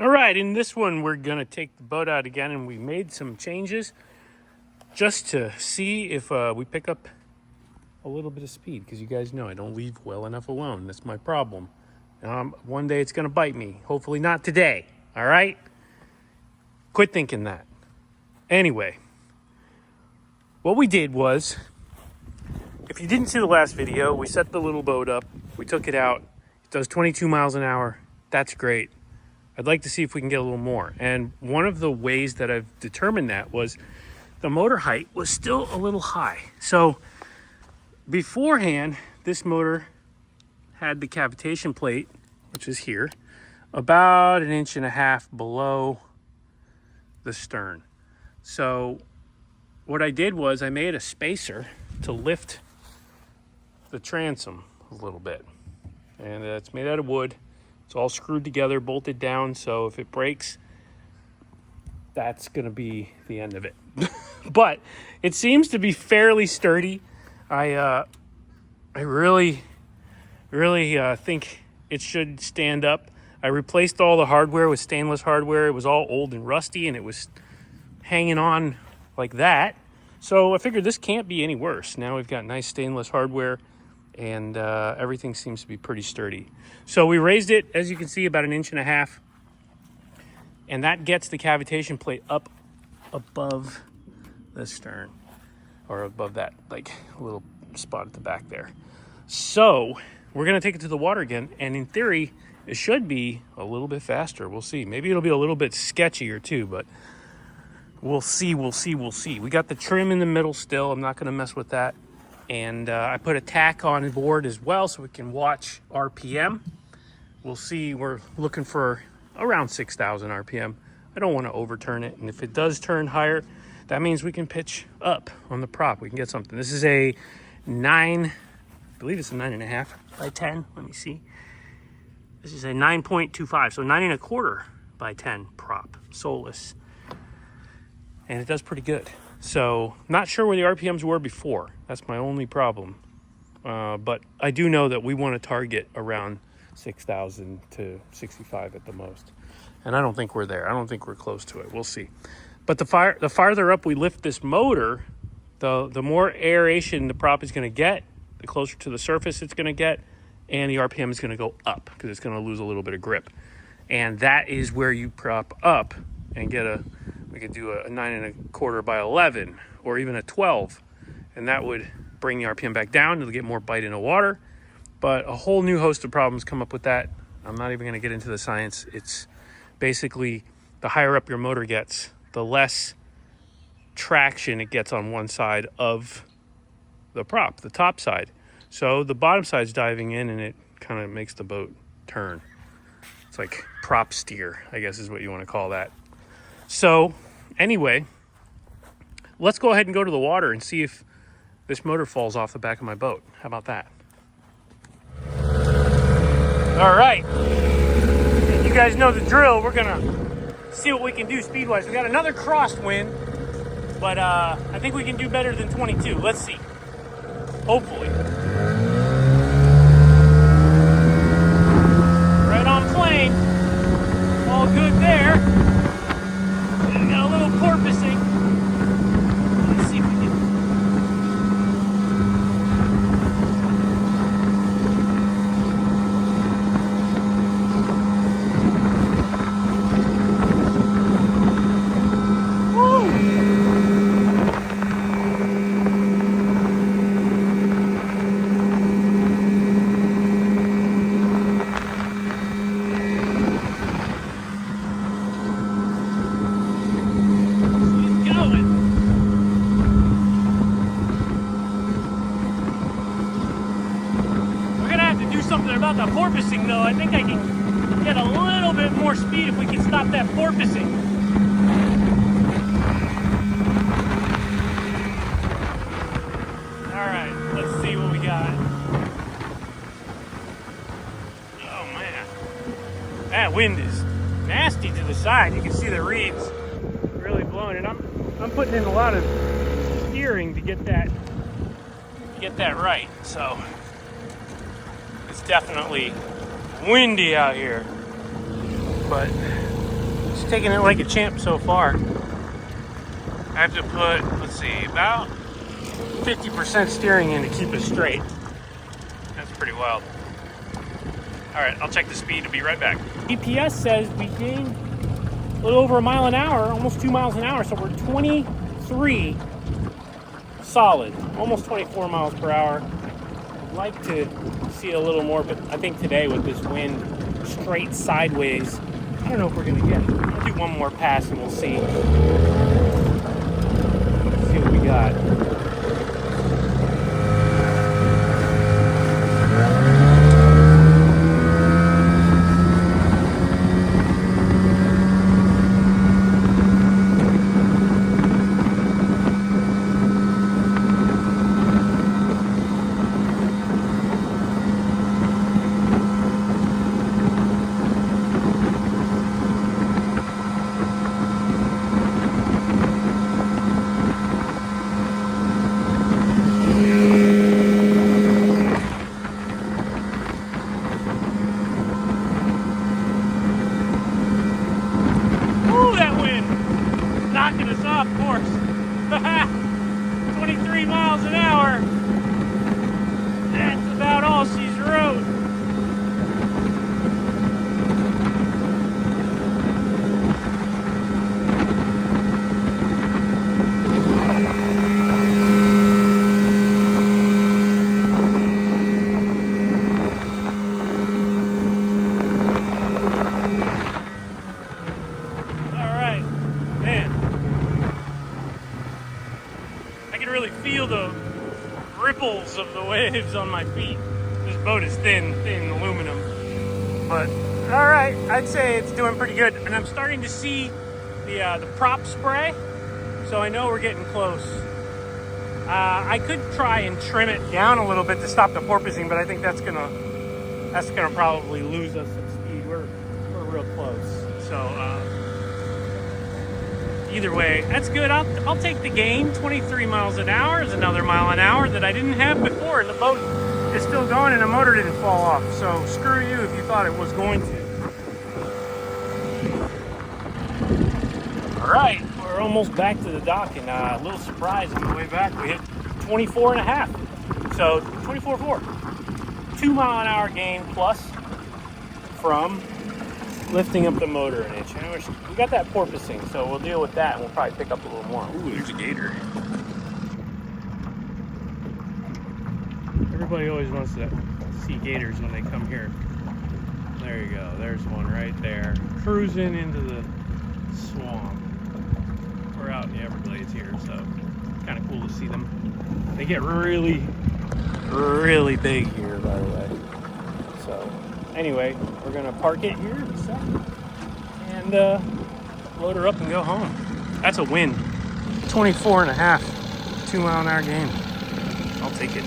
All right, in this one, we're going to take the boat out again, and we made some changes just to see if we pick up a little bit of speed, because you guys know I don't leave well enough alone. That's my problem. One day it's going to bite me. Hopefully not today, all right? Quit thinking that. Anyway, what we did was, if you didn't see the last video, we set the little boat up. We took it out. It does 22 miles an hour. That's great. I'd like to see if we can get a little more. And one of the ways that I've determined that was the motor height was still a little high. So beforehand, this motor had the cavitation plate, which is here, about 1.5 inches below the stern. So what I did was I made a spacer to lift the transom a little bit. And it's made out of wood. It's all screwed together, bolted down, so if it breaks, that's going to be the end of it. But it seems to be fairly sturdy. I really think it should stand up. I replaced all the hardware with stainless hardware. It was all old and rusty, and it was hanging on like that. So I figured this can't be any worse. Now we've got nice stainless hardware, and everything seems to be pretty sturdy. So we raised it, as you can see, about 1.5 inches, and that gets the cavitation plate up above the stern, or above that like little spot at the back there. So we're going to take it to the water again, and in theory it should be a little bit faster. We'll see. Maybe it'll be a little bit sketchier too, but we'll see. We got the trim in the middle still. I'm not going to mess with that. And I put a tack on board as well so we can watch RPM. We'll see. We're looking for around 6,000 RPM. I don't want to overturn it. And if it does turn higher, that means we can pitch up on the prop. We can get something. This is a 9, I believe it's a 9.5 by 10. Let me see. This is a 9.25, so 9.25 by 10 prop, soulless. And it does pretty good. So not sure where the RPMs were before. That's my only problem. But I do know that we want to target around 6,000 to 65 at the most. And I don't think we're there. I don't think we're close to it. We'll see. But the farther up we lift this motor, the more aeration the prop is going to get, the closer to the surface it's going to get, and the RPM is going to go up because it's going to lose a little bit of grip. And that is where you prop up and get we could do a 9.25 by 11 or even a 12. And that would bring the RPM back down. It'll get more bite in the water. But a whole new host of problems come up with that. I'm not even going to get into the science. It's basically the higher up your motor gets, the less traction it gets on one side of the prop, the top side. So the bottom side's diving in, and it kind of makes the boat turn. It's like prop steer, I guess is what you want to call that. So anyway, let's go ahead and go to the water and see if this motor falls off the back of my boat. How about that? All right. You guys know the drill. We're going to see what we can do speed-wise. We got another crosswind, but I think we can do better than 22. Let's see. Hopefully. Right on plane. All good there. Got a little porpoising. Let's see if we can. Something about the porpoising though. I think I can get a little bit more speed if we can stop that porpoising. Alright, let's see what we got. Oh man. That wind is nasty to the side. You can see the reeds really blowing, and I'm putting in a lot of steering to get that right. So it's definitely windy out here, but taking it like a champ so far. I have to put, let's see, about 50% steering in to keep it straight. That's pretty wild. All right, I'll check the speed. I'll be right back. GPS says we gained a little over a mile an hour, almost 2 miles an hour. So we're 23 solid, almost 24 miles per hour. I'd like to see a little more, but I think today with this wind straight sideways, I don't know if we're gonna get it. I'll do one more pass and we'll see. Let's see what we got. Knocking us off course. 23 miles an hour. That's about all she's rode. Really feel the ripples of the waves on my feet. This boat is thin aluminum, but all right, I'd say it's doing pretty good. And I'm starting to see the prop spray, so I know we're getting close. I could try and trim it down a little bit to stop the porpoising, but I think that's gonna probably lose us some speed. We're real close, so. Either way, that's good. I'll take the gain. 23 miles an hour is another mile an hour that I didn't have before, and the boat is still going and the motor didn't fall off. So screw you if you thought it was going to. All right, we're almost back to the dock, and a little surprise on the way back. We hit 24 and a half. So 24.4. 2 mile an hour gain plus from lifting up the motor an inch. We got that porpoising, so we'll deal with that and we'll probably pick up a little more. Ooh, there's a gator. Everybody always wants to see gators when they come here. There you go. There's one right there. Cruising into the swamp. We're out in the Everglades here, so it's kind of cool to see them. They get really, really big here, by the way. So anyway, we're gonna park it here in a second and load her up and go home. That's a win. 24 and a half, 2 mile an hour gain. I'll take it.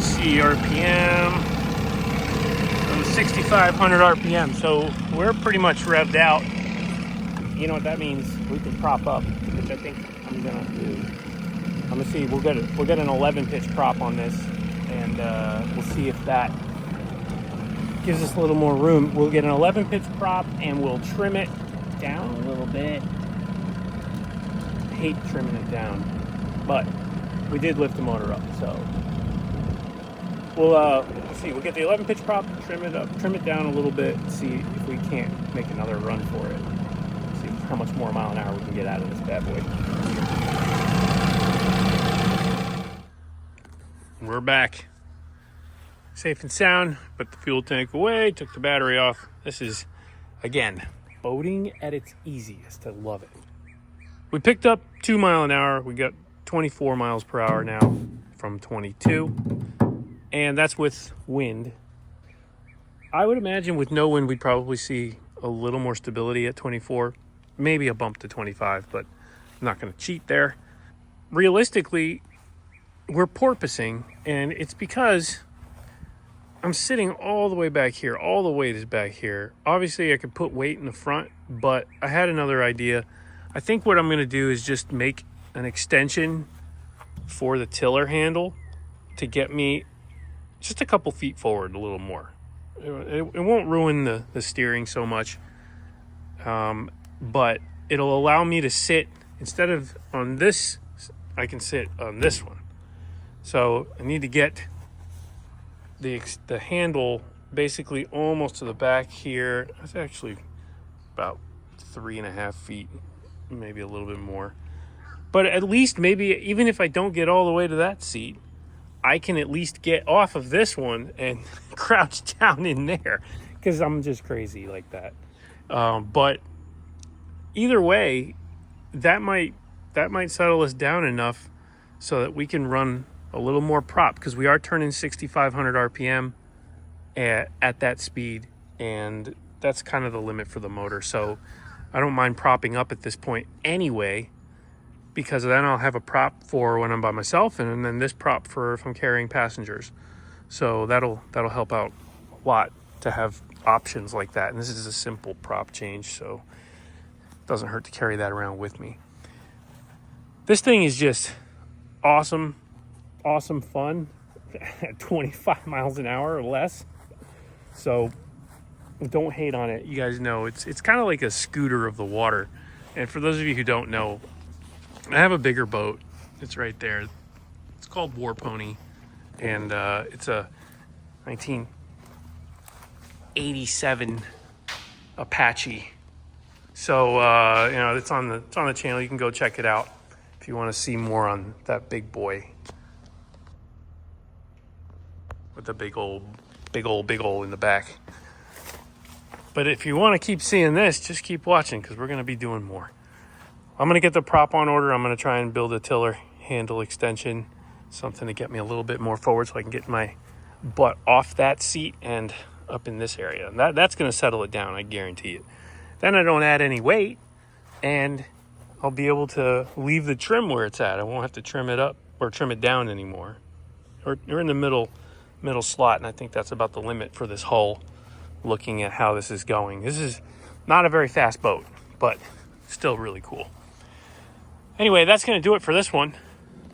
See RPM, 6,500 RPM. So we're pretty much revved out. You know what that means? We can prop up, which I think I'm gonna do. I'm gonna see. We'll get an 11 pitch prop on this, and we'll see if that gives us a little more room. We'll get an 11 pitch prop and we'll trim it down a little bit. I hate trimming it down, but we did lift the motor up, so we'll see. We'll get the 11 pitch prop, trim it down a little bit, see if we can't make another run for it. See how much more mile an hour we can get out of this bad boy. We're back. Safe and sound, put the fuel tank away, took the battery off. This is, again, boating at its easiest. I love it. We picked up 2 mile an hour. We got 24 miles per hour now from 22. And that's with wind. I would imagine with no wind, we'd probably see a little more stability at 24. Maybe a bump to 25, but I'm not going to cheat there. Realistically, we're porpoising, and it's because I'm sitting all the way back here. All the weight is back here. Obviously, I could put weight in the front, but I had another idea. I think what I'm going to do is just make an extension for the tiller handle to get me just a couple feet forward a little more. It won't ruin the steering so much. But it'll allow me to sit, instead of on this, I can sit on this one. So I need to get the handle basically almost to the back here. It's actually about 3.5 feet, maybe a little bit more. But at least, maybe even if I don't get all the way to that seat, I can at least get off of this one and crouch down in there, because I'm just crazy like that. But either way, that might settle us down enough so that we can run a little more prop, because we are turning 6,500 RPM at that speed, and that's kind of the limit for the motor. So I don't mind propping up at this point anyway, because then I'll have a prop for when I'm by myself, and then this prop for if I'm carrying passengers. So that'll help out a lot to have options like that. And this is a simple prop change, so it doesn't hurt to carry that around with me. This thing is just awesome fun at 25 miles an hour or less. So don't hate on it. You guys know it's kind of like a scooter of the water. And for those of you who don't know, I have a bigger boat. It's right there. It's called War Pony, and it's a 1987 Apache. So it's on the channel. You can go check it out if you want to see more on that big boy with the big old in the back. But if you want to keep seeing this, just keep watching, because we're going to be doing more. I'm going to get the prop on order. I'm going to try and build a tiller handle extension, something to get me a little bit more forward so I can get my butt off that seat and up in this area. And that's going to settle it down, I guarantee it. Then I don't add any weight, and I'll be able to leave the trim where it's at. I won't have to trim it up or trim it down anymore. Or in the middle slot, and I think that's about the limit for this hull, looking at how this is going. This is not a very fast boat, but still really cool. Anyway, that's going to do it for this one.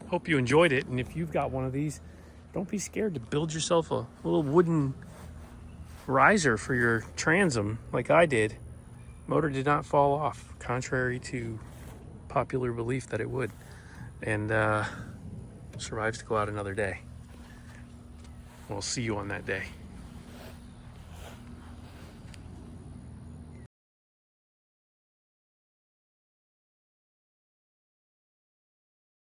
Hope you enjoyed it. And if you've got one of these, don't be scared to build yourself a little wooden riser for your transom like I did. Motor did not fall off, contrary to popular belief that it would. And survives to go out another day. We'll see you on that day.